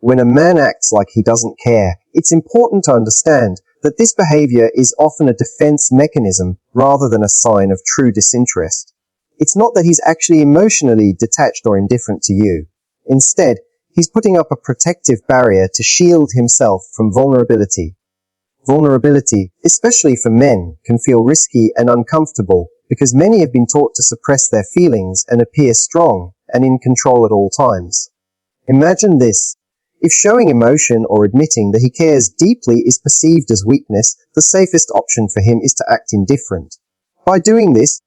When a man acts like he doesn't care, it's important to understand that this behavior is often a defense mechanism rather than a sign of true disinterest. It's not that he's actually emotionally detached or indifferent to you. Instead, he's putting up a protective barrier to shield himself from vulnerability. Vulnerability, especially for men, can feel risky and uncomfortable because many have been taught to suppress their feelings and appear strong and in control at all times. Imagine this. If showing emotion or admitting that he cares deeply is perceived as weakness, the safest option for him is to act indifferent. By doing this,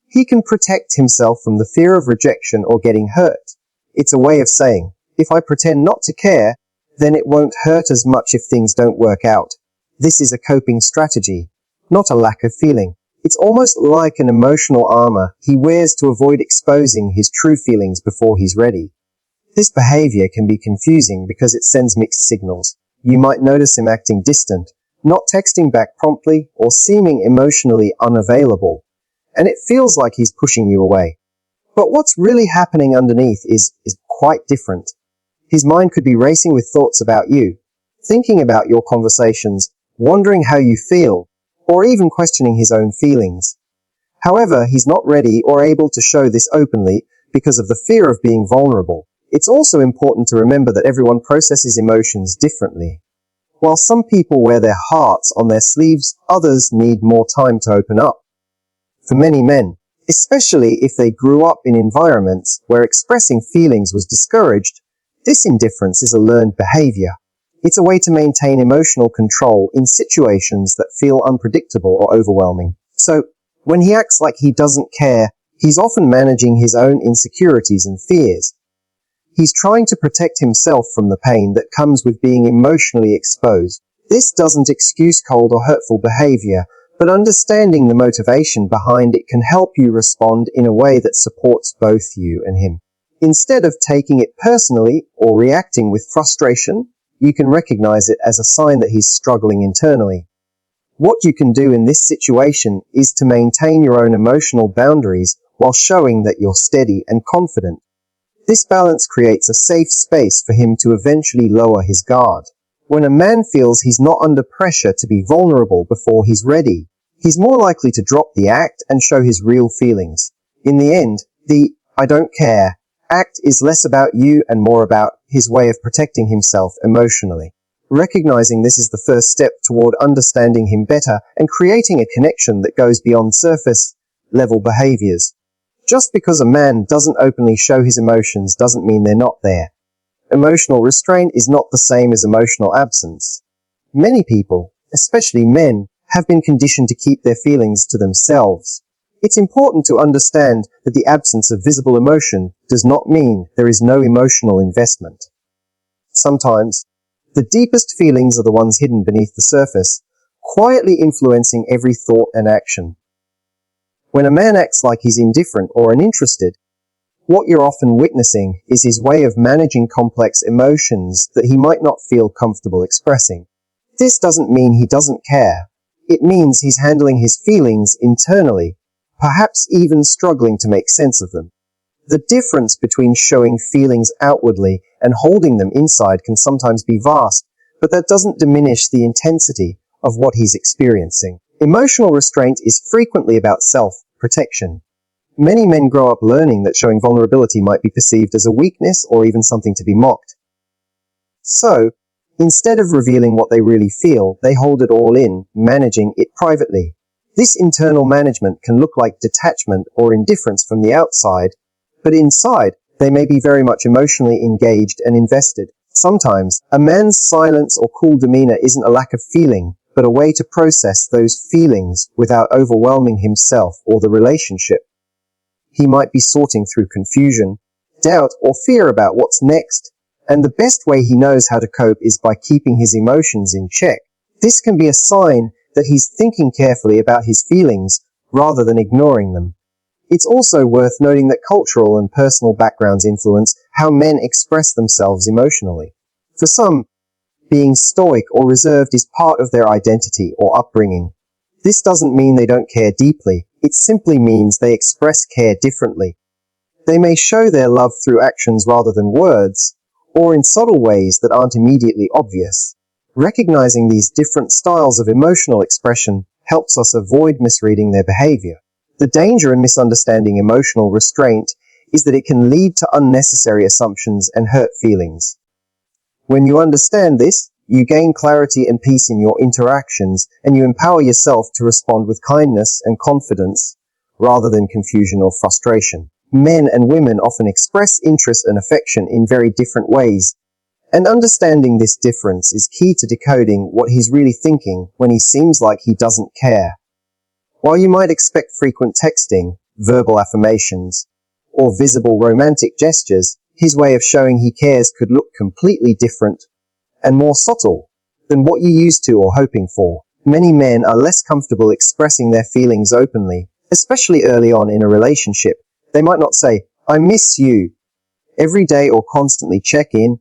he can protect himself from the fear of rejection or getting hurt. It's a way of saying, if I pretend not to care, then it won't hurt as much if things don't work out. This is a coping strategy, not a lack of feeling. It's almost like an emotional armor he wears to avoid exposing his true feelings before he's ready. This behavior can be confusing because it sends mixed signals. You might notice him acting distant, not texting back promptly, or seeming emotionally unavailable. And it feels like he's pushing you away. But what's really happening underneath is quite different. His mind could be racing with thoughts about you, thinking about your conversations, wondering how you feel, or even questioning his own feelings. However, he's not ready or able to show this openly because of the fear of being vulnerable. It's also important to remember that everyone processes emotions differently. While some people wear their hearts on their sleeves, others need more time to open up. For many men, especially if they grew up in environments where expressing feelings was discouraged, this indifference is a learned behavior. It's a way to maintain emotional control in situations that feel unpredictable or overwhelming. So, when he acts like he doesn't care, he's often managing his own insecurities and fears. He's trying to protect himself from the pain that comes with being emotionally exposed. This doesn't excuse cold or hurtful behavior, but understanding the motivation behind it can help you respond in a way that supports both you and him. Instead of taking it personally or reacting with frustration, you can recognize it as a sign that he's struggling internally. What you can do in this situation is to maintain your own emotional boundaries while showing that you're steady and confident. This balance creates a safe space for him to eventually lower his guard. When a man feels he's not under pressure to be vulnerable before he's ready, he's more likely to drop the act and show his real feelings. In the end, the "I don't care" act is less about you and more about his way of protecting himself emotionally. Recognizing this is the first step toward understanding him better and creating a connection that goes beyond surface-level behaviors. Just because a man doesn't openly show his emotions doesn't mean they're not there. Emotional restraint is not the same as emotional absence. Many people, especially men, have been conditioned to keep their feelings to themselves. It's important to understand that the absence of visible emotion does not mean there is no emotional investment. Sometimes, the deepest feelings are the ones hidden beneath the surface, quietly influencing every thought and action. When a man acts like he's indifferent or uninterested, what you're often witnessing is his way of managing complex emotions that he might not feel comfortable expressing. This doesn't mean he doesn't care. It means he's handling his feelings internally, perhaps even struggling to make sense of them. The difference between showing feelings outwardly and holding them inside can sometimes be vast, but that doesn't diminish the intensity of what he's experiencing. Emotional restraint is frequently about self-protection. Many men grow up learning that showing vulnerability might be perceived as a weakness or even something to be mocked. So, instead of revealing what they really feel, they hold it all in, managing it privately. This internal management can look like detachment or indifference from the outside, but inside, they may be very much emotionally engaged and invested. Sometimes, a man's silence or cool demeanor isn't a lack of feeling, but a way to process those feelings without overwhelming himself or the relationship. He might be sorting through confusion, doubt, or fear about what's next, and the best way he knows how to cope is by keeping his emotions in check. This can be a sign that he's thinking carefully about his feelings rather than ignoring them. It's also worth noting that cultural and personal backgrounds influence how men express themselves emotionally. For some, being stoic or reserved is part of their identity or upbringing. This doesn't mean they don't care deeply. It simply means they express care differently. They may show their love through actions rather than words, or in subtle ways that aren't immediately obvious. Recognizing these different styles of emotional expression helps us avoid misreading their behavior. The danger in misunderstanding emotional restraint is that it can lead to unnecessary assumptions and hurt feelings. When you understand this, you gain clarity and peace in your interactions, and you empower yourself to respond with kindness and confidence rather than confusion or frustration. Men and women often express interest and affection in very different ways, and understanding this difference is key to decoding what he's really thinking when he seems like he doesn't care. While you might expect frequent texting, verbal affirmations, or visible romantic gestures, his way of showing he cares could look completely different and more subtle than what you're used to or hoping for. Many men are less comfortable expressing their feelings openly, especially early on in a relationship. They might not say, "I miss you," every day or constantly check in,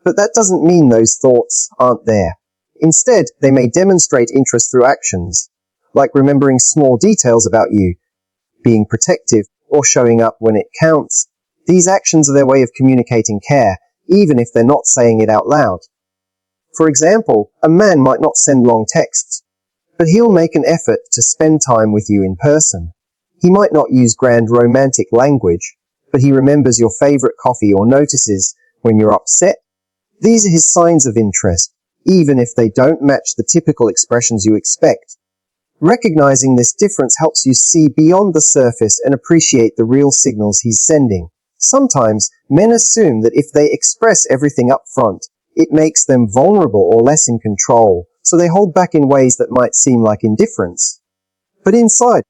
but that doesn't mean those thoughts aren't there. Instead, they may demonstrate interest through actions, like remembering small details about you, being protective, or showing up when it counts. These actions are their way of communicating care, even if they're not saying it out loud. For example, a man might not send long texts, but he'll make an effort to spend time with you in person. He might not use grand romantic language, but he remembers your favorite coffee or notices when you're upset. These are his signs of interest, even if they don't match the typical expressions you expect. Recognizing this difference helps you see beyond the surface and appreciate the real signals he's sending. Sometimes, men assume that if they express everything up front, it makes them vulnerable or less in control, so they hold back in ways that might seem like indifference. But inside,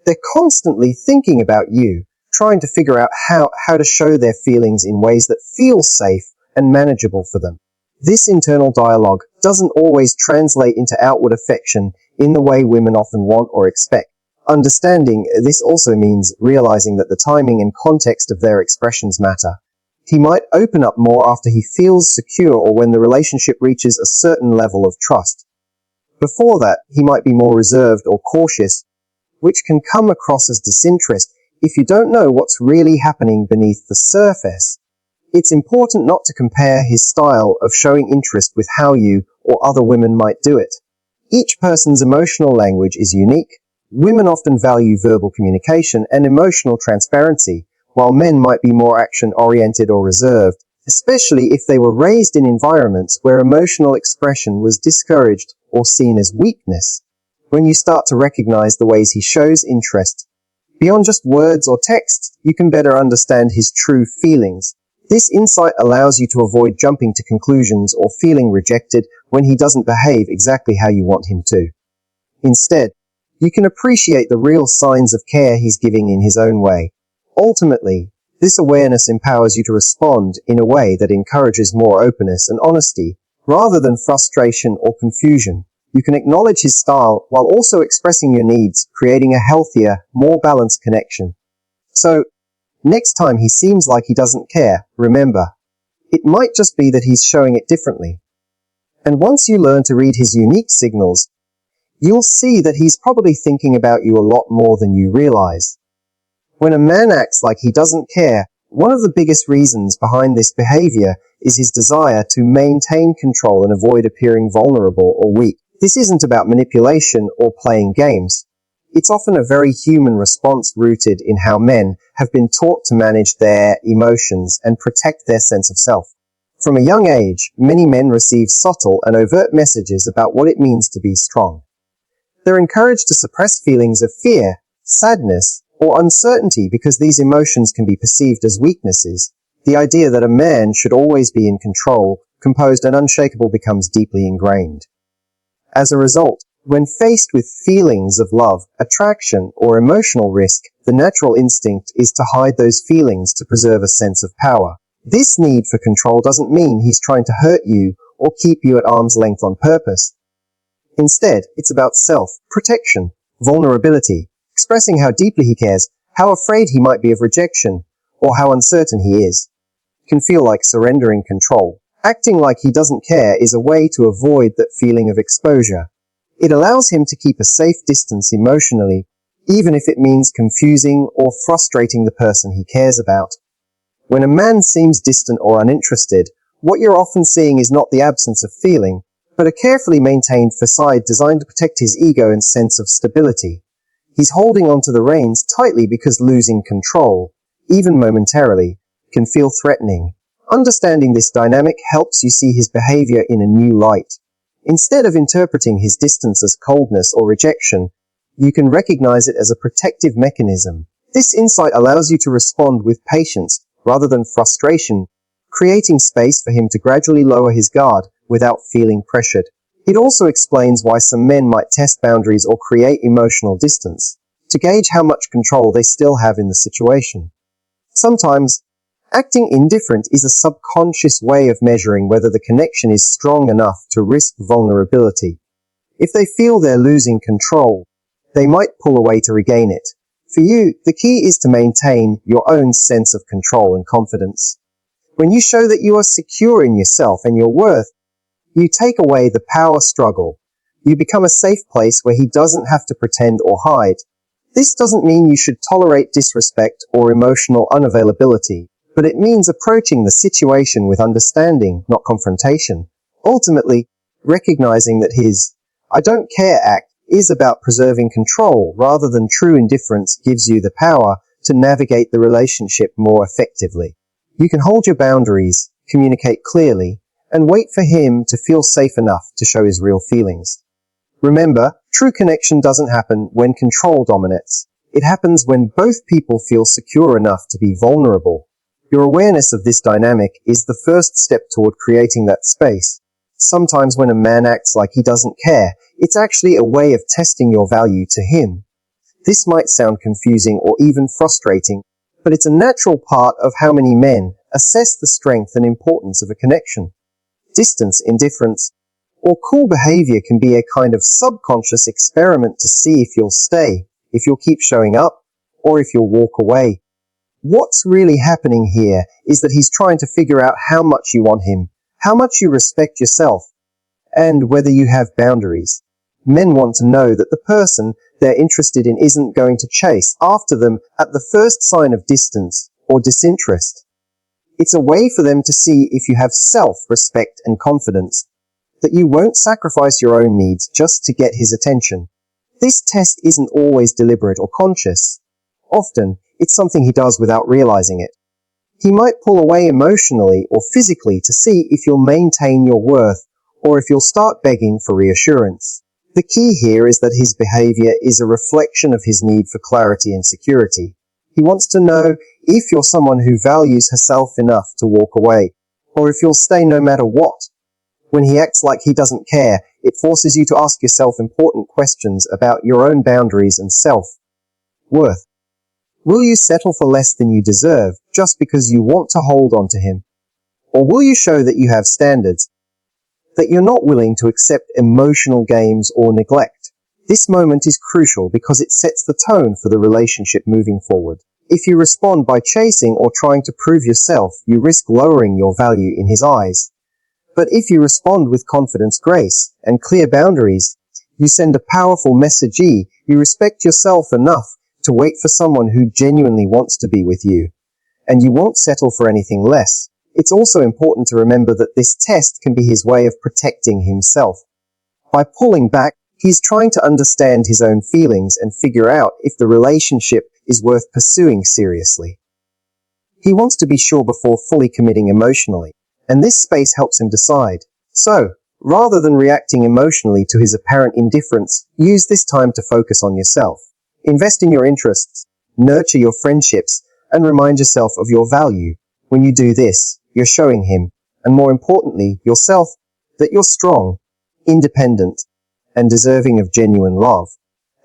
they're constantly thinking about you, trying to figure out how to show their feelings in ways that feel safe and manageable for them. This internal dialogue doesn't always translate into outward affection in the way women often want or expect. Understanding this also means realizing that the timing and context of their expressions matter. He might open up more after he feels secure or when the relationship reaches a certain level of trust. Before that, he might be more reserved or cautious, which can come across as disinterest if you don't know what's really happening beneath the surface. It's important not to compare his style of showing interest with how you or other women might do it. Each person's emotional language is unique. Women often value verbal communication and emotional transparency, while men might be more action-oriented or reserved, especially if they were raised in environments where emotional expression was discouraged or seen as weakness. When you start to recognize the ways he shows interest, beyond just words or text, you can better understand his true feelings. This insight allows you to avoid jumping to conclusions or feeling rejected when he doesn't behave exactly how you want him to. Instead, you can appreciate the real signs of care he's giving in his own way. Ultimately, this awareness empowers you to respond in a way that encourages more openness and honesty, rather than frustration or confusion. You can acknowledge his style while also expressing your needs, creating a healthier, more balanced connection. So, next time he seems like he doesn't care, remember, it might just be that he's showing it differently. And once you learn to read his unique signals, you'll see that he's probably thinking about you a lot more than you realize. When a man acts like he doesn't care, one of the biggest reasons behind this behavior is his desire to maintain control and avoid appearing vulnerable or weak. This isn't about manipulation or playing games. It's often a very human response rooted in how men have been taught to manage their emotions and protect their sense of self. From a young age, many men receive subtle and overt messages about what it means to be strong. They're encouraged to suppress feelings of fear, sadness, or uncertainty because these emotions can be perceived as weaknesses. The idea that a man should always be in control, composed and unshakable becomes deeply ingrained. As a result, when faced with feelings of love, attraction, or emotional risk, the natural instinct is to hide those feelings to preserve a sense of power. This need for control doesn't mean he's trying to hurt you or keep you at arm's length on purpose. Instead, it's about self-protection, vulnerability, expressing how deeply he cares, how afraid he might be of rejection, or how uncertain he is. It can feel like surrendering control. Acting like he doesn't care is a way to avoid that feeling of exposure. It allows him to keep a safe distance emotionally, even if it means confusing or frustrating the person he cares about. When a man seems distant or uninterested, What you're often seeing is not the absence of feeling, but a carefully maintained facade designed to protect his ego and sense of stability. He's holding onto the reins tightly because losing control, even momentarily, can feel threatening. Understanding this dynamic helps you see his behavior in a new light. Instead of interpreting his distance as coldness or rejection, you can recognize it as a protective mechanism. This insight allows you to respond with patience rather than frustration, creating space for him to gradually lower his guard without feeling pressured. It also explains why some men might test boundaries or create emotional distance, to gauge how much control they still have in the situation. Sometimes, acting indifferent is a subconscious way of measuring whether the connection is strong enough to risk vulnerability. If they feel they're losing control, they might pull away to regain it. For you, the key is to maintain your own sense of control and confidence. When you show that you are secure in yourself and your worth, you take away the power struggle. You become a safe place where he doesn't have to pretend or hide. This doesn't mean you should tolerate disrespect or emotional unavailability, but it means approaching the situation with understanding, not confrontation. Ultimately, recognizing that his "I don't care" act is about preserving control rather than true indifference gives you the power to navigate the relationship more effectively. You can hold your boundaries, communicate clearly, and wait for him to feel safe enough to show his real feelings. Remember, true connection doesn't happen when control dominates. It happens when both people feel secure enough to be vulnerable. Your awareness of this dynamic is the first step toward creating that space. Sometimes when a man acts like he doesn't care, it's actually a way of testing your value to him. This might sound confusing or even frustrating, but it's a natural part of how many men assess the strength and importance of a connection. Distance, indifference, or cool behavior can be a kind of subconscious experiment to see if you'll stay, if you'll keep showing up, or if you'll walk away. What's really happening here is that he's trying to figure out how much you want him, how much you respect yourself, and whether you have boundaries. Men want to know that the person they're interested in isn't going to chase after them at the first sign of distance or disinterest. It's a way for them to see if you have self-respect and confidence, that you won't sacrifice your own needs just to get his attention. This test isn't always deliberate or conscious. Often, it's something he does without realizing it. He might pull away emotionally or physically to see if you'll maintain your worth or if you'll start begging for reassurance. The key here is that his behavior is a reflection of his need for clarity and security. He wants to know if you're someone who values herself enough to walk away, or if you'll stay no matter what. When he acts like he doesn't care, it forces you to ask yourself important questions about your own boundaries and self-worth. Will you settle for less than you deserve just because you want to hold on to him? Or will you show that you have standards, that you're not willing to accept emotional games or neglect? This moment is crucial because it sets the tone for the relationship moving forward. If you respond by chasing or trying to prove yourself, you risk lowering your value in his eyes. But if you respond with confidence, grace, and clear boundaries, you send a powerful message. You respect yourself enough to wait for someone who genuinely wants to be with you, and you won't settle for anything less. It's also important to remember that this test can be his way of protecting himself. By pulling back, he's trying to understand his own feelings and figure out if the relationship is worth pursuing seriously. He wants to be sure before fully committing emotionally, and this space helps him decide. So, rather than reacting emotionally to his apparent indifference, use this time to focus on yourself. Invest in your interests, nurture your friendships, and remind yourself of your value. When you do this, you're showing him, and more importantly, yourself, that you're strong, independent, and deserving of genuine love.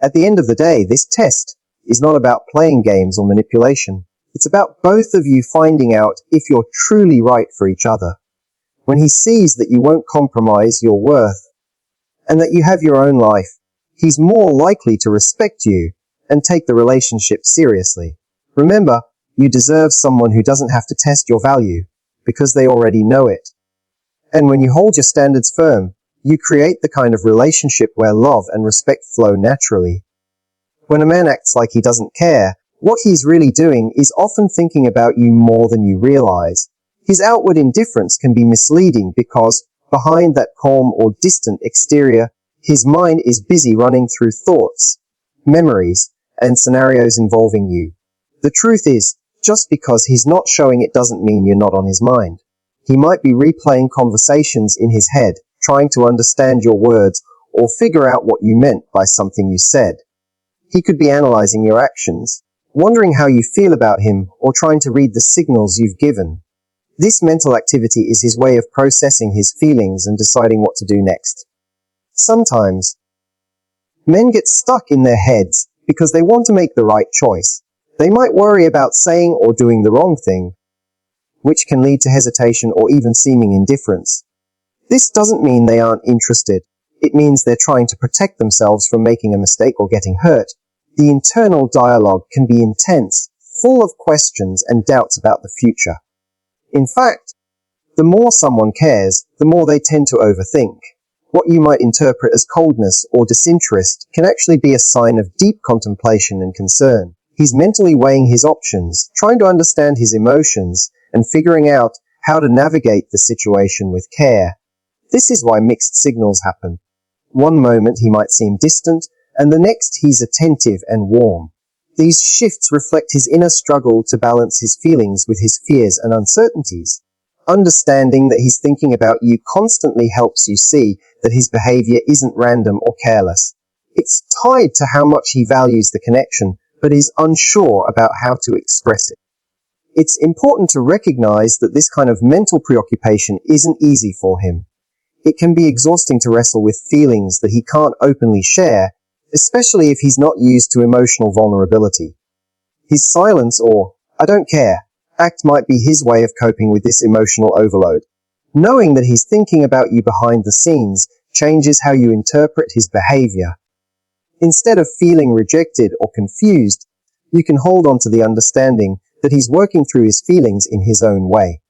At the end of the day, this test is not about playing games or manipulation. It's about both of you finding out if you're truly right for each other. When he sees that you won't compromise your worth, and that you have your own life, he's more likely to respect you and take the relationship seriously. Remember, you deserve someone who doesn't have to test your value, because they already know it. And when you hold your standards firm, you create the kind of relationship where love and respect flow naturally. When a man acts like he doesn't care, what he's really doing is often thinking about you more than you realize. His outward indifference can be misleading because, behind that calm or distant exterior, his mind is busy running through thoughts, memories, and scenarios involving you. The truth is, just because he's not showing it doesn't mean you're not on his mind. He might be replaying conversations in his head, trying to understand your words or figure out what you meant by something you said. He could be analyzing your actions, wondering how you feel about him, or trying to read the signals you've given. This mental activity is his way of processing his feelings and deciding what to do next. Sometimes, men get stuck in their heads because they want to make the right choice. They might worry about saying or doing the wrong thing, which can lead to hesitation or even seeming indifference. This doesn't mean they aren't interested. It means they're trying to protect themselves from making a mistake or getting hurt. The internal dialogue can be intense, full of questions and doubts about the future. In fact, the more someone cares, the more they tend to overthink. What you might interpret as coldness or disinterest can actually be a sign of deep contemplation and concern. He's mentally weighing his options, trying to understand his emotions, and figuring out how to navigate the situation with care. This is why mixed signals happen. One moment he might seem distant, and the next he's attentive and warm. These shifts reflect his inner struggle to balance his feelings with his fears and uncertainties. Understanding that he's thinking about you constantly helps you see that his behavior isn't random or careless. It's tied to how much he values the connection, but is unsure about how to express it. It's important to recognize that this kind of mental preoccupation isn't easy for him. It can be exhausting to wrestle with feelings that he can't openly share, especially if he's not used to emotional vulnerability. His silence or, "I don't care," act might be his way of coping with this emotional overload. Knowing that he's thinking about you behind the scenes changes how you interpret his behavior. Instead of feeling rejected or confused, you can hold on to the understanding that he's working through his feelings in his own way.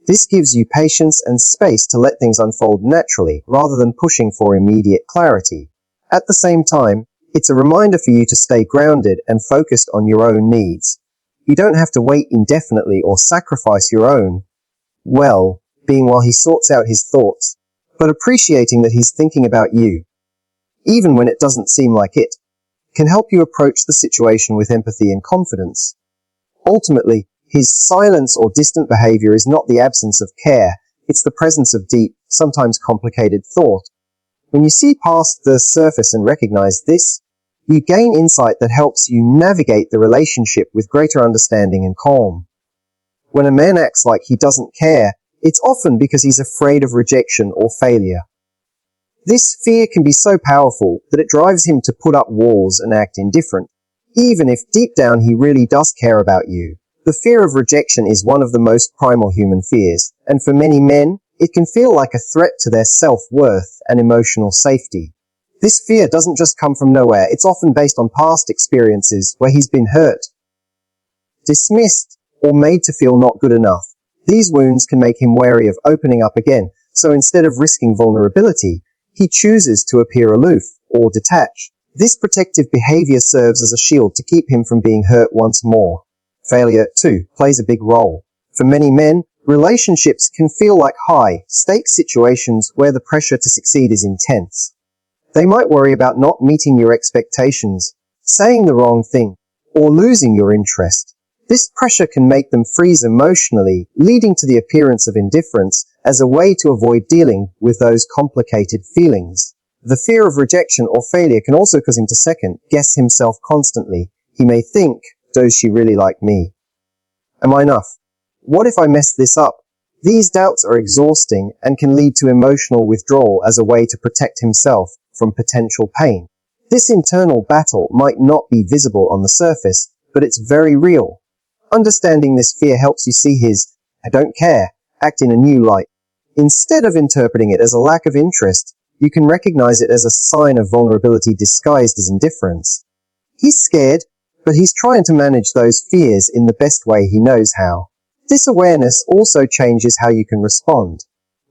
This gives you patience and space to let things unfold naturally, rather than pushing for immediate clarity. At the same time, it's a reminder for you to stay grounded and focused on your own needs. You don't have to wait indefinitely or sacrifice your own well-being while he sorts out his thoughts, but appreciating that he's thinking about you, even when it doesn't seem like it, can help you approach the situation with empathy and confidence. Ultimately, his silence or distant behavior is not the absence of care, it's the presence of deep, sometimes complicated thought. When you see past the surface and recognize this, you gain insight that helps you navigate the relationship with greater understanding and calm. When a man acts like he doesn't care, it's often because he's afraid of rejection or failure. This fear can be so powerful that it drives him to put up walls and act indifferent, even if deep down he really does care about you. The fear of rejection is one of the most primal human fears, and for many men, it can feel like a threat to their self-worth and emotional safety. This fear doesn't just come from nowhere, it's often based on past experiences where he's been hurt, dismissed, or made to feel not good enough. These wounds can make him wary of opening up again, so instead of risking vulnerability, he chooses to appear aloof or detach. This protective behavior serves as a shield to keep him from being hurt once more. Failure, too, plays a big role. For many men, relationships can feel like high-stakes situations where the pressure to succeed is intense. They might worry about not meeting your expectations, saying the wrong thing, or losing your interest. This pressure can make them freeze emotionally, leading to the appearance of indifference as a way to avoid dealing with those complicated feelings. The fear of rejection or failure can also cause him to second-guess himself constantly. He may think, "Does she really like me? Am I enough? What if I mess this up?" These doubts are exhausting and can lead to emotional withdrawal as a way to protect himself from potential pain. This internal battle might not be visible on the surface, but it's very real. Understanding this fear helps you see his "I don't care" act in a new light. Instead of interpreting it as a lack of interest, you can recognize it as a sign of vulnerability disguised as indifference. He's scared, but he's trying to manage those fears in the best way he knows how. This awareness also changes how you can respond.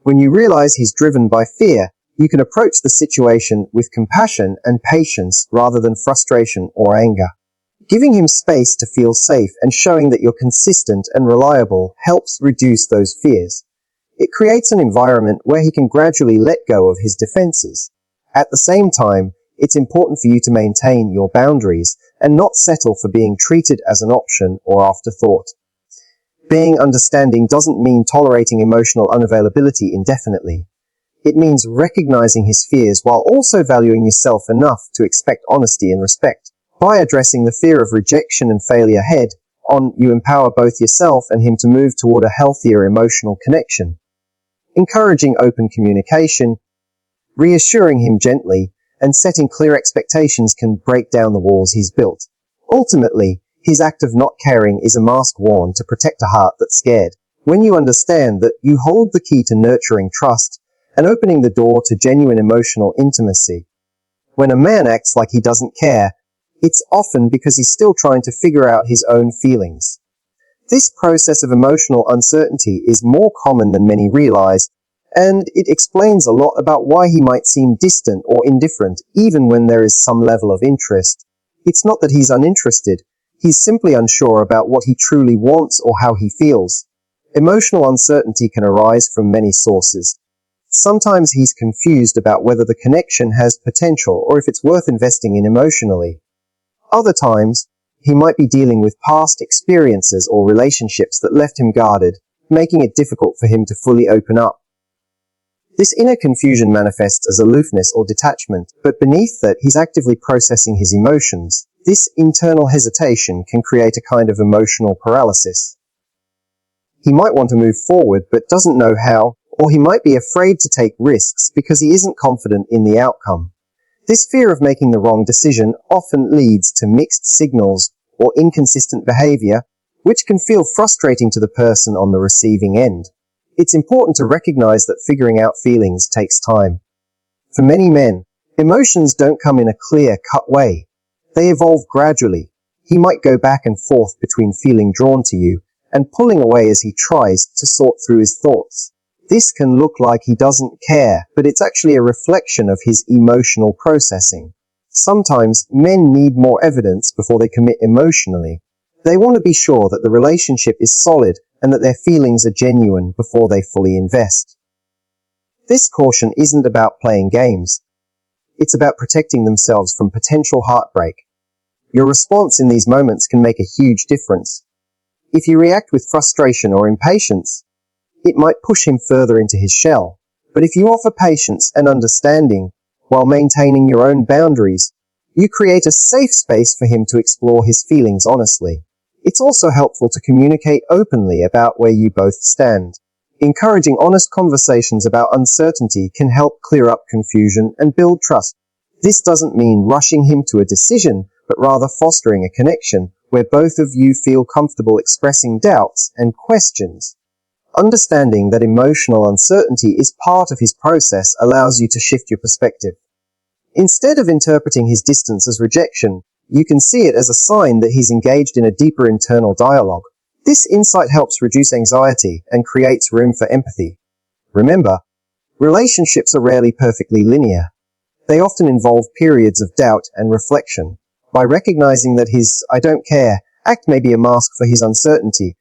When you realize he's driven by fear, you can approach the situation with compassion and patience rather than frustration or anger. Giving him space to feel safe and showing that you're consistent and reliable helps reduce those fears. It creates an environment where he can gradually let go of his defenses. At the same time, it's important for you to maintain your boundaries and not settle for being treated as an option or afterthought. Being understanding doesn't mean tolerating emotional unavailability indefinitely. It means recognizing his fears while also valuing yourself enough to expect honesty and respect. By addressing the fear of rejection and failure head on, you empower both yourself and him to move toward a healthier emotional connection. Encouraging open communication, reassuring him gently, and setting clear expectations can break down the walls he's built. Ultimately, his act of not caring is a mask worn to protect a heart that's scared. When you understand that you hold the key to nurturing trust and opening the door to genuine emotional intimacy. When a man acts like he doesn't care, it's often because he's still trying to figure out his own feelings. This process of emotional uncertainty is more common than many realize, and it explains a lot about why he might seem distant or indifferent even when there is some level of interest. It's not that he's uninterested, he's simply unsure about what he truly wants or how he feels. Emotional uncertainty can arise from many sources. Sometimes he's confused about whether the connection has potential or if it's worth investing in emotionally. Other times, he might be dealing with past experiences or relationships that left him guarded, making it difficult for him to fully open up. This inner confusion manifests as aloofness or detachment, but beneath that, he's actively processing his emotions. This internal hesitation can create a kind of emotional paralysis. He might want to move forward but doesn't know how, or he might be afraid to take risks because he isn't confident in the outcome. This fear of making the wrong decision often leads to mixed signals or inconsistent behavior, which can feel frustrating to the person on the receiving end. It's important to recognize that figuring out feelings takes time. For many men, emotions don't come in a clear-cut way. They evolve gradually. He might go back and forth between feeling drawn to you and pulling away as he tries to sort through his thoughts. This can look like he doesn't care, but it's actually a reflection of his emotional processing. Sometimes men need more evidence before they commit emotionally. They want to be sure that the relationship is solid and that their feelings are genuine before they fully invest. This caution isn't about playing games. It's about protecting themselves from potential heartbreak. Your response in these moments can make a huge difference. If you react with frustration or impatience, it might push him further into his shell. But if you offer patience and understanding while maintaining your own boundaries, you create a safe space for him to explore his feelings honestly. It's also helpful to communicate openly about where you both stand. Encouraging honest conversations about uncertainty can help clear up confusion and build trust. This doesn't mean rushing him to a decision, but rather fostering a connection where both of you feel comfortable expressing doubts and questions. Understanding that emotional uncertainty is part of his process allows you to shift your perspective. Instead of interpreting his distance as rejection, you can see it as a sign that he's engaged in a deeper internal dialogue. This insight helps reduce anxiety and creates room for empathy. Remember, relationships are rarely perfectly linear. They often involve periods of doubt and reflection. By recognizing that his "I don't care" act may be a mask for his uncertainty,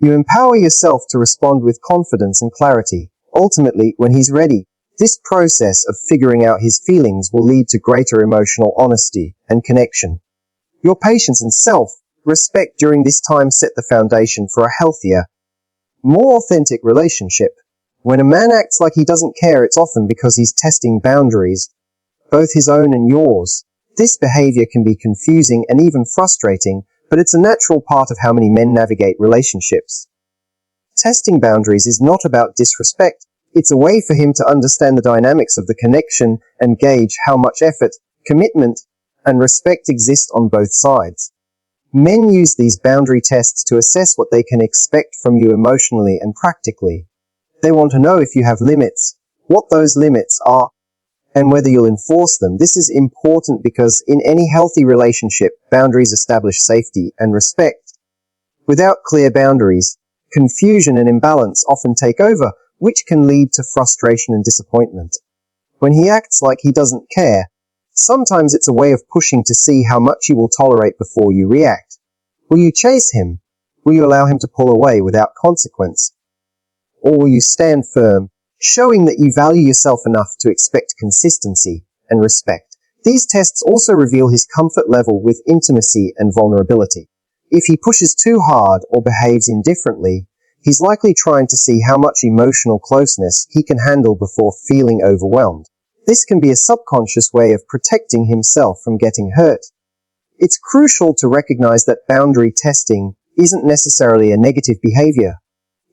you empower yourself to respond with confidence and clarity. Ultimately, when he's ready, this process of figuring out his feelings will lead to greater emotional honesty and connection. Your patience and self-respect during this time set the foundation for a healthier, more authentic relationship. When a man acts like he doesn't care, it's often because he's testing boundaries, both his own and yours. This behavior can be confusing and even frustrating, but it's a natural part of how many men navigate relationships. Testing boundaries is not about disrespect. It's a way for him to understand the dynamics of the connection and gauge how much effort, commitment, and respect exist on both sides. Men use these boundary tests to assess what they can expect from you emotionally and practically. They want to know if you have limits, what those limits are, and whether you'll enforce them. This is important because in any healthy relationship, boundaries establish safety and respect. Without clear boundaries, confusion and imbalance often take over, which can lead to frustration and disappointment. When he acts like he doesn't care, Sometimes it's a way of pushing to see how much you will tolerate before you react. Will you chase him? Will you allow him to pull away without consequence? Or will you stand firm, showing that you value yourself enough to expect consistency and respect? These tests also reveal his comfort level with intimacy and vulnerability. If he pushes too hard or behaves indifferently, he's likely trying to see how much emotional closeness he can handle before feeling overwhelmed. This can be a subconscious way of protecting himself from getting hurt. It's crucial to recognize that boundary testing isn't necessarily a negative behavior.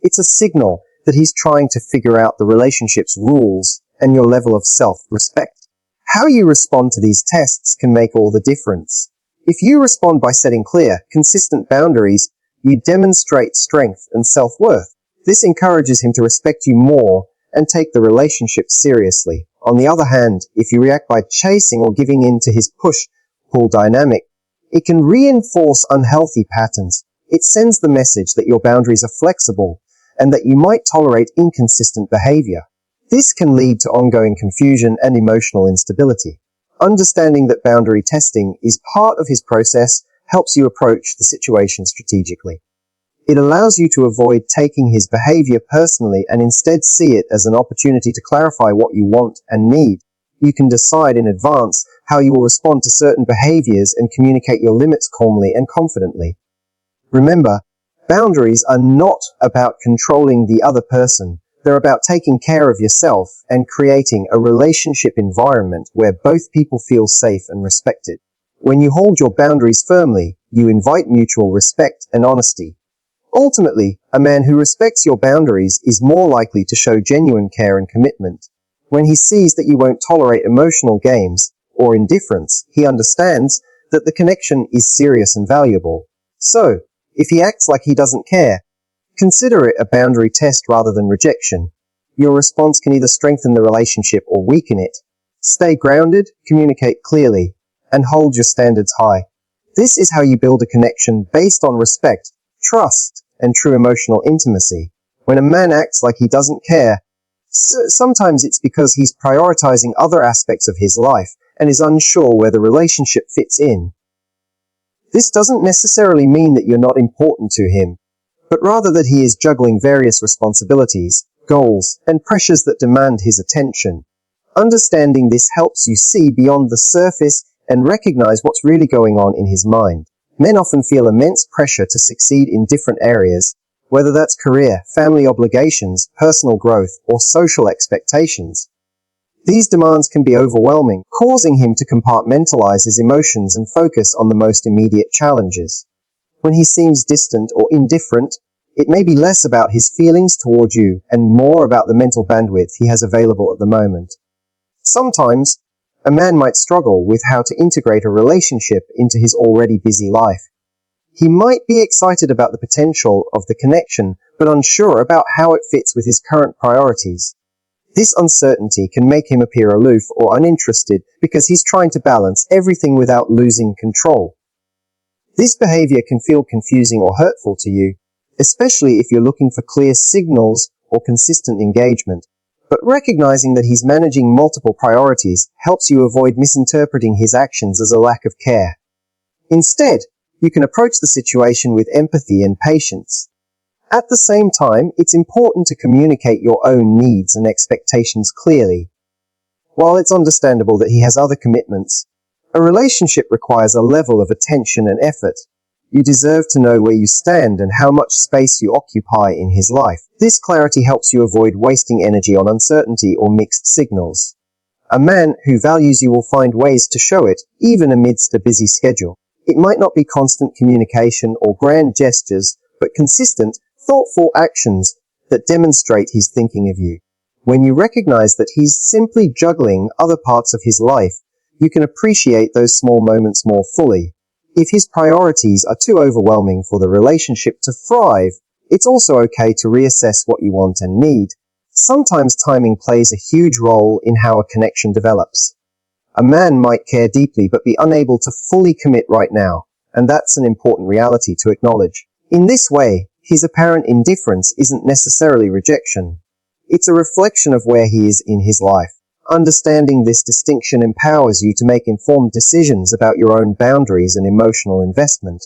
It's a signal that he's trying to figure out the relationship's rules and your level of self-respect. How you respond to these tests can make all the difference. If you respond by setting clear, consistent boundaries, you demonstrate strength and self-worth. This encourages him to respect you more and take the relationship seriously. On the other hand, if you react by chasing or giving in to his push-pull dynamic, it can reinforce unhealthy patterns. It sends the message that your boundaries are flexible and that you might tolerate inconsistent behavior. This can lead to ongoing confusion and emotional instability. Understanding that boundary testing is part of his process helps you approach the situation strategically. It allows you to avoid taking his behavior personally and instead see it as an opportunity to clarify what you want and need. You can decide in advance how you will respond to certain behaviors and communicate your limits calmly and confidently. Remember, boundaries are not about controlling the other person. They're about taking care of yourself and creating a relationship environment where both people feel safe and respected. When you hold your boundaries firmly, you invite mutual respect and honesty. Ultimately, a man who respects your boundaries is more likely to show genuine care and commitment. When he sees that you won't tolerate emotional games or indifference, he understands that the connection is serious and valuable. So, if he acts like he doesn't care, consider it a boundary test rather than rejection. Your response can either strengthen the relationship or weaken it. Stay grounded, communicate clearly, and hold your standards high. This is how you build a connection based on respect, trust, and true emotional intimacy. When a man acts like he doesn't care, sometimes it's because he's prioritizing other aspects of his life and is unsure where the relationship fits in. This doesn't necessarily mean that you're not important to him, but rather that he is juggling various responsibilities, goals, and pressures that demand his attention. Understanding this helps you see beyond the surface and recognize what's really going on in his mind. Men often feel immense pressure to succeed in different areas, whether that's career, family obligations, personal growth, or social expectations. These demands can be overwhelming, causing him to compartmentalize his emotions and focus on the most immediate challenges. When he seems distant or indifferent, it may be less about his feelings toward you and more about the mental bandwidth he has available at the moment. Sometimes, a man might struggle with how to integrate a relationship into his already busy life. He might be excited about the potential of the connection, but unsure about how it fits with his current priorities. This uncertainty can make him appear aloof or uninterested because he's trying to balance everything without losing control. This behavior can feel confusing or hurtful to you, especially if you're looking for clear signals or consistent engagement. But recognizing that he's managing multiple priorities helps you avoid misinterpreting his actions as a lack of care. Instead, you can approach the situation with empathy and patience. At the same time, it's important to communicate your own needs and expectations clearly. While it's understandable that he has other commitments, a relationship requires a level of attention and effort. You deserve to know where you stand and how much space you occupy in his life. This clarity helps you avoid wasting energy on uncertainty or mixed signals. A man who values you will find ways to show it, even amidst a busy schedule. It might not be constant communication or grand gestures, but consistent, thoughtful actions that demonstrate he's thinking of you. When you recognize that he's simply juggling other parts of his life, you can appreciate those small moments more fully. If his priorities are too overwhelming for the relationship to thrive, it's also okay to reassess what you want and need. Sometimes timing plays a huge role in how a connection develops. A man might care deeply but be unable to fully commit right now, and that's an important reality to acknowledge. In this way, his apparent indifference isn't necessarily rejection. It's a reflection of where he is in his life. Understanding this distinction empowers you to make informed decisions about your own boundaries and emotional investment.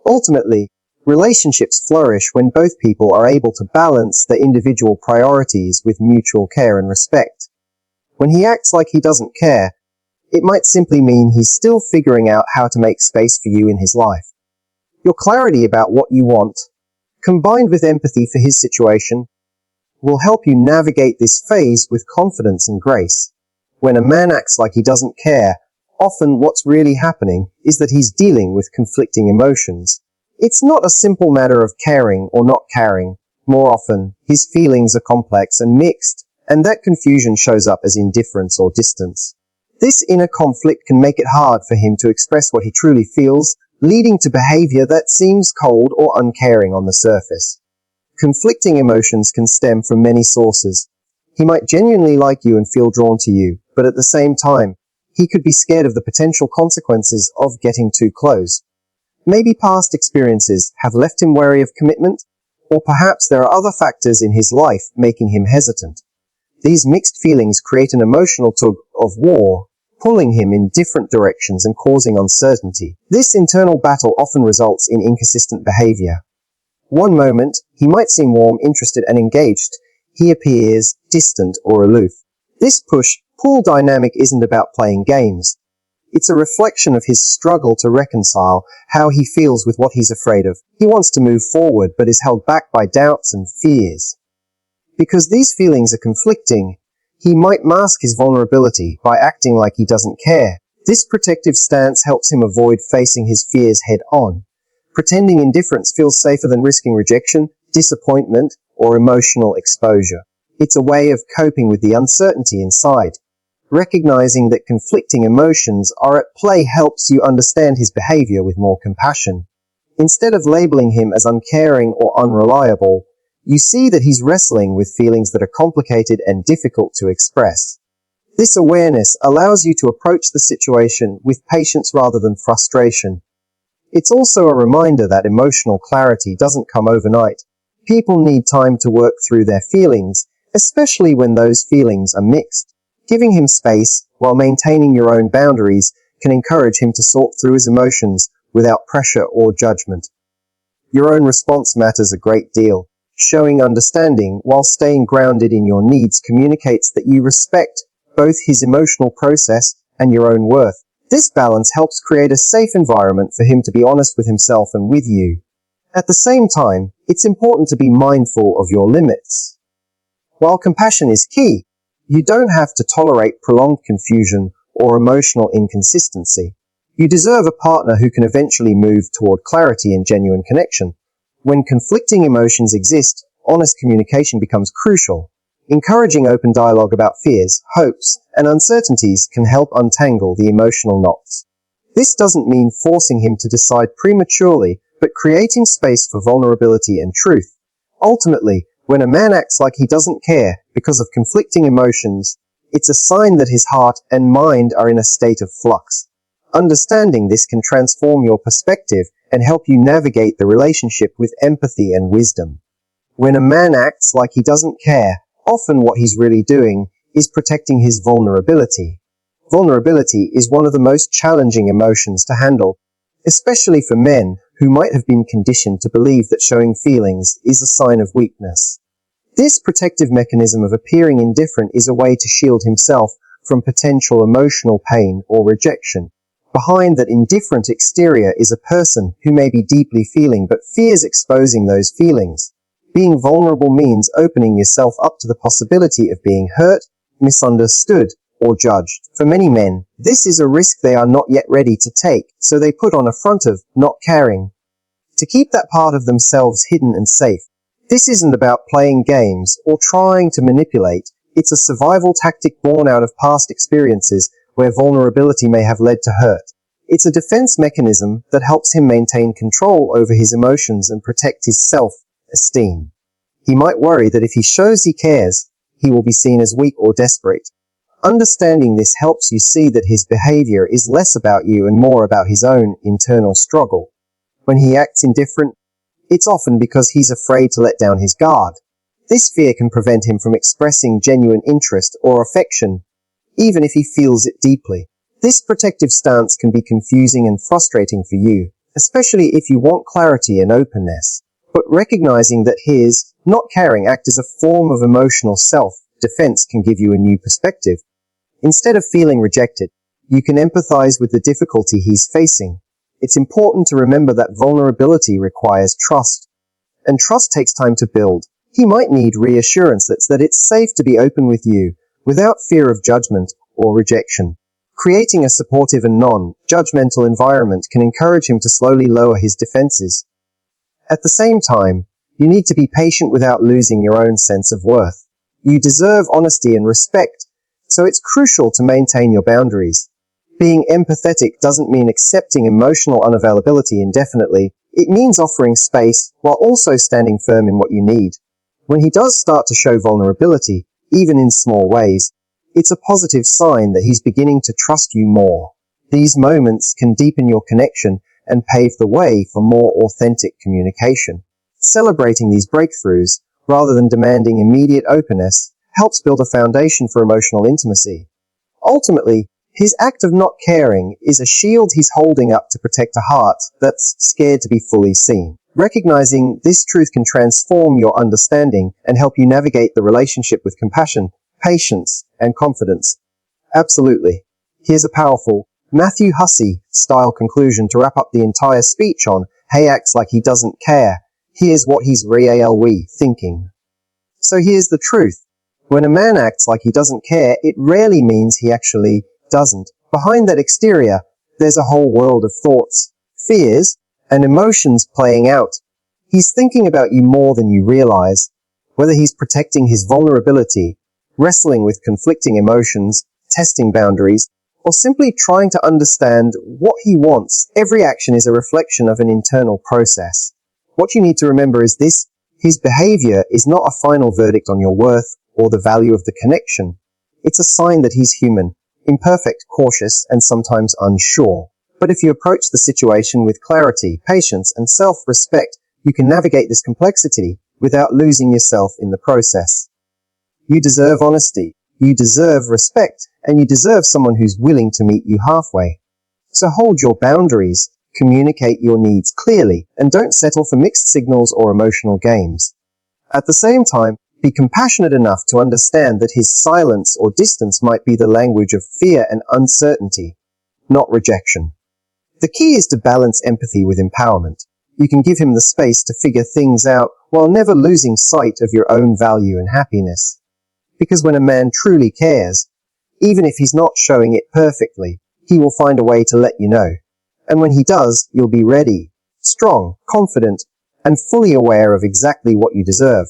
Ultimately, relationships flourish when both people are able to balance their individual priorities with mutual care and respect. When he acts like he doesn't care, it might simply mean he's still figuring out how to make space for you in his life. Your clarity about what you want, combined with empathy for his situation, will help you navigate this phase with confidence and grace. When a man acts like he doesn't care, often what's really happening is that he's dealing with conflicting emotions. It's not a simple matter of caring or not caring. More often, his feelings are complex and mixed, and that confusion shows up as indifference or distance. This inner conflict can make it hard for him to express what he truly feels, leading to behavior that seems cold or uncaring on the surface. Conflicting emotions can stem from many sources. He might genuinely like you and feel drawn to you, but at the same time, he could be scared of the potential consequences of getting too close. Maybe past experiences have left him wary of commitment, or perhaps there are other factors in his life making him hesitant. These mixed feelings create an emotional tug of war, pulling him in different directions and causing uncertainty. This internal battle often results in inconsistent behavior. One moment, he might seem warm, interested, and engaged. He appears distant or aloof. This push-pull dynamic isn't about playing games. It's a reflection of his struggle to reconcile how he feels with what he's afraid of. He wants to move forward, but is held back by doubts and fears. Because these feelings are conflicting, he might mask his vulnerability by acting like he doesn't care. This protective stance helps him avoid facing his fears head-on. Pretending indifference feels safer than risking rejection, disappointment, or emotional exposure. It's a way of coping with the uncertainty inside. Recognizing that conflicting emotions are at play helps you understand his behavior with more compassion. Instead of labeling him as uncaring or unreliable, you see that he's wrestling with feelings that are complicated and difficult to express. This awareness allows you to approach the situation with patience rather than frustration. It's also a reminder that emotional clarity doesn't come overnight. People need time to work through their feelings, especially when those feelings are mixed. Giving him space while maintaining your own boundaries can encourage him to sort through his emotions without pressure or judgment. Your own response matters a great deal. Showing understanding while staying grounded in your needs communicates that you respect both his emotional process and your own worth. This balance helps create a safe environment for him to be honest with himself and with you. At the same time, it's important to be mindful of your limits. While compassion is key, you don't have to tolerate prolonged confusion or emotional inconsistency. You deserve a partner who can eventually move toward clarity and genuine connection. When conflicting emotions exist, honest communication becomes crucial. Encouraging open dialogue about fears, hopes, and uncertainties can help untangle the emotional knots. This doesn't mean forcing him to decide prematurely, but creating space for vulnerability and truth. Ultimately, when a man acts like he doesn't care because of conflicting emotions, it's a sign that his heart and mind are in a state of flux. Understanding this can transform your perspective and help you navigate the relationship with empathy and wisdom. When a man acts like he doesn't care, often what he's really doing is protecting his vulnerability. Vulnerability is one of the most challenging emotions to handle, especially for men who might have been conditioned to believe that showing feelings is a sign of weakness. This protective mechanism of appearing indifferent is a way to shield himself from potential emotional pain or rejection. Behind that indifferent exterior is a person who may be deeply feeling but fears exposing those feelings. Being vulnerable means opening yourself up to the possibility of being hurt, misunderstood, or judged. For many men, this is a risk they are not yet ready to take, so they put on a front of not caring to keep that part of themselves hidden and safe. This isn't about playing games or trying to manipulate. It's a survival tactic born out of past experiences where vulnerability may have led to hurt. It's a defense mechanism that helps him maintain control over his emotions and protect his self-esteem. He might worry that if he shows he cares, he will be seen as weak or desperate. Understanding this helps you see that his behavior is less about you and more about his own internal struggle. When he acts indifferent, it's often because he's afraid to let down his guard. This fear can prevent him from expressing genuine interest or affection, even if he feels it deeply. This protective stance can be confusing and frustrating for you, especially if you want clarity and openness. But recognizing that his not caring act as a form of emotional self-defense can give you a new perspective. Instead of feeling rejected, you can empathize with the difficulty he's facing. It's important to remember that vulnerability requires trust, and trust takes time to build. He might need reassurance that it's safe to be open with you, without fear of judgment or rejection. Creating a supportive and non-judgmental environment can encourage him to slowly lower his defenses. At the same time, you need to be patient without losing your own sense of worth. You deserve honesty and respect, so it's crucial to maintain your boundaries. Being empathetic doesn't mean accepting emotional unavailability indefinitely. It means offering space while also standing firm in what you need. When he does start to show vulnerability, even in small ways, it's a positive sign that he's beginning to trust you more. These moments can deepen your connection and pave the way for more authentic communication. Celebrating these breakthroughs, rather than demanding immediate openness, helps build a foundation for emotional intimacy. Ultimately, his act of not caring is a shield he's holding up to protect a heart that's scared to be fully seen. Recognizing this truth can transform your understanding and help you navigate the relationship with compassion, patience, and confidence. Absolutely. Here's a powerful Matthew Hussey style conclusion to wrap up the entire speech on "He acts like he doesn't care. Here's what he's really thinking." So here's the truth. When a man acts like he doesn't care, it rarely means he actually doesn't. Behind that exterior, there's a whole world of thoughts, fears, and emotions playing out. He's thinking about you more than you realize. Whether he's protecting his vulnerability, wrestling with conflicting emotions, testing boundaries, or simply trying to understand what he wants, every action is a reflection of an internal process. What you need to remember is this: his behavior is not a final verdict on your worth or the value of the connection. It's a sign that he's human, imperfect, cautious, and sometimes unsure. But if you approach the situation with clarity, patience, and self-respect, you can navigate this complexity without losing yourself in the process. You deserve honesty, you deserve respect, and you deserve someone who's willing to meet you halfway. So hold your boundaries, communicate your needs clearly, and don't settle for mixed signals or emotional games. At the same time, be compassionate enough to understand that his silence or distance might be the language of fear and uncertainty, not rejection. The key is to balance empathy with empowerment. You can give him the space to figure things out while never losing sight of your own value and happiness. Because when a man truly cares, even if he's not showing it perfectly, he will find a way to let you know. And when he does, you'll be ready, strong, confident, and fully aware of exactly what you deserve.